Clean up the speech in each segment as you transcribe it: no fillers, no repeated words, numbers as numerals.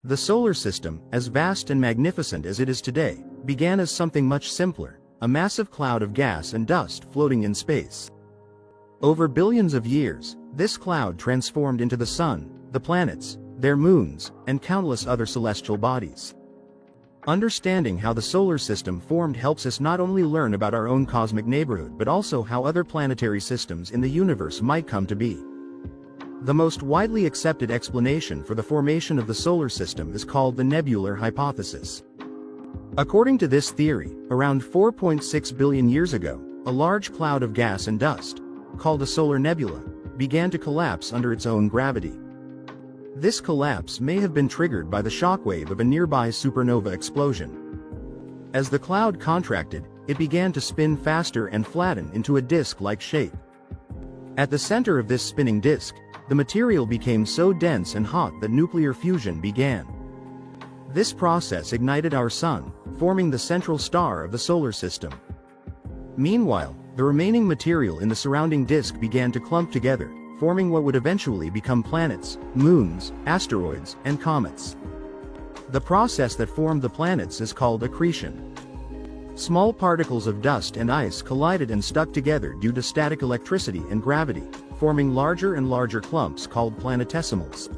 The solar system, as vast and magnificent as it is today, began as something much simpler, a massive cloud of gas and dust floating in space. Over billions of years, this cloud transformed into the sun, the planets, their moons, and countless other celestial bodies. Understanding how the solar system formed helps us not only learn about our own cosmic neighborhood but also how other planetary systems in the universe might come to be. The most widely accepted explanation for the formation of the solar system is called the nebular hypothesis. According to this theory, around 4.6 billion years ago, a large cloud of gas and dust, called a solar nebula, began to collapse under its own gravity. This collapse may have been triggered by the shockwave of a nearby supernova explosion. As the cloud contracted, it began to spin faster and flatten into a disk-like shape. At the center of this spinning disk, the material became so dense and hot that nuclear fusion began. This process ignited our sun, forming the central star of the solar system. Meanwhile, the remaining material in the surrounding disk began to clump together, forming what would eventually become planets, moons, asteroids, and comets. The process that formed the planets is called accretion. Small particles of dust and ice collided and stuck together due to static electricity and gravity, forming larger and larger clumps called planetesimals.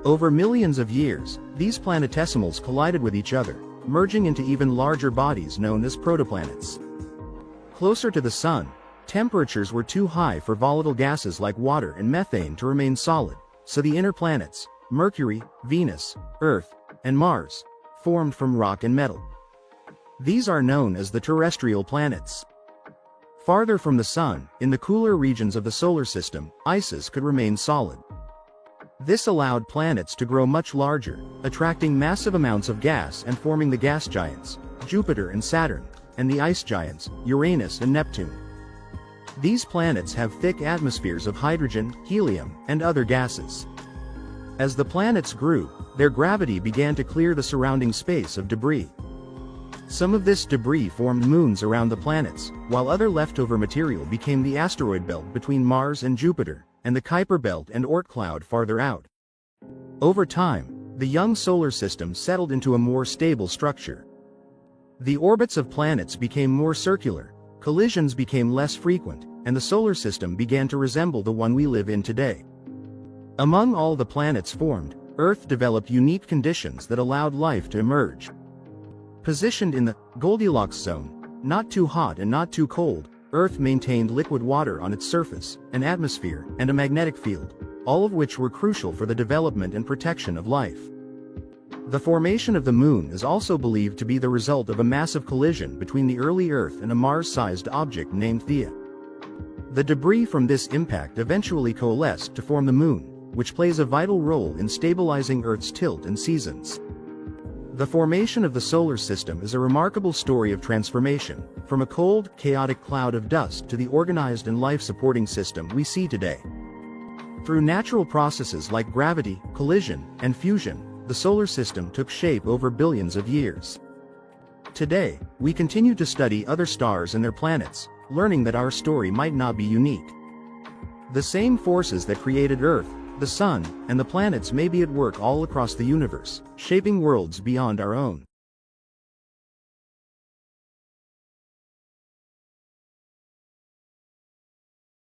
Over millions of years, these planetesimals collided with each other, merging into even larger bodies known as protoplanets. Closer to the Sun, temperatures were too high for volatile gases like water and methane to remain solid, so the inner planets, Mercury, Venus, Earth, and Mars, formed from rock and metal. These are known as the terrestrial planets. Farther from the Sun, in the cooler regions of the solar system, ices could remain solid. This allowed planets to grow much larger, attracting massive amounts of gas and forming the gas giants, Jupiter and Saturn, and the ice giants, Uranus and Neptune. These planets have thick atmospheres of hydrogen, helium, and other gases. As the planets grew, their gravity began to clear the surrounding space of debris. Some of this debris formed moons around the planets, while other leftover material became the asteroid belt between Mars and Jupiter, and the Kuiper belt and Oort cloud farther out. Over time, the young solar system settled into a more stable structure. The orbits of planets became more circular, collisions became less frequent, and the solar system began to resemble the one we live in today. Among all the planets formed, Earth developed unique conditions that allowed life to emerge. Positioned in the Goldilocks zone, not too hot and not too cold, Earth maintained liquid water on its surface, an atmosphere, and a magnetic field, all of which were crucial for the development and protection of life. The formation of the Moon is also believed to be the result of a massive collision between the early Earth and a Mars-sized object named Theia. The debris from this impact eventually coalesced to form the Moon, which plays a vital role in stabilizing Earth's tilt and seasons. The formation of the solar system is a remarkable story of transformation, from a cold, chaotic cloud of dust to the organized and life-supporting system we see today. Through natural processes like gravity, collision, and fusion, the solar system took shape over billions of years. Today, we continue to study other stars and their planets, learning that our story might not be unique. The same forces that created Earth, the Sun, and the planets may be at work all across the universe, shaping worlds beyond our own.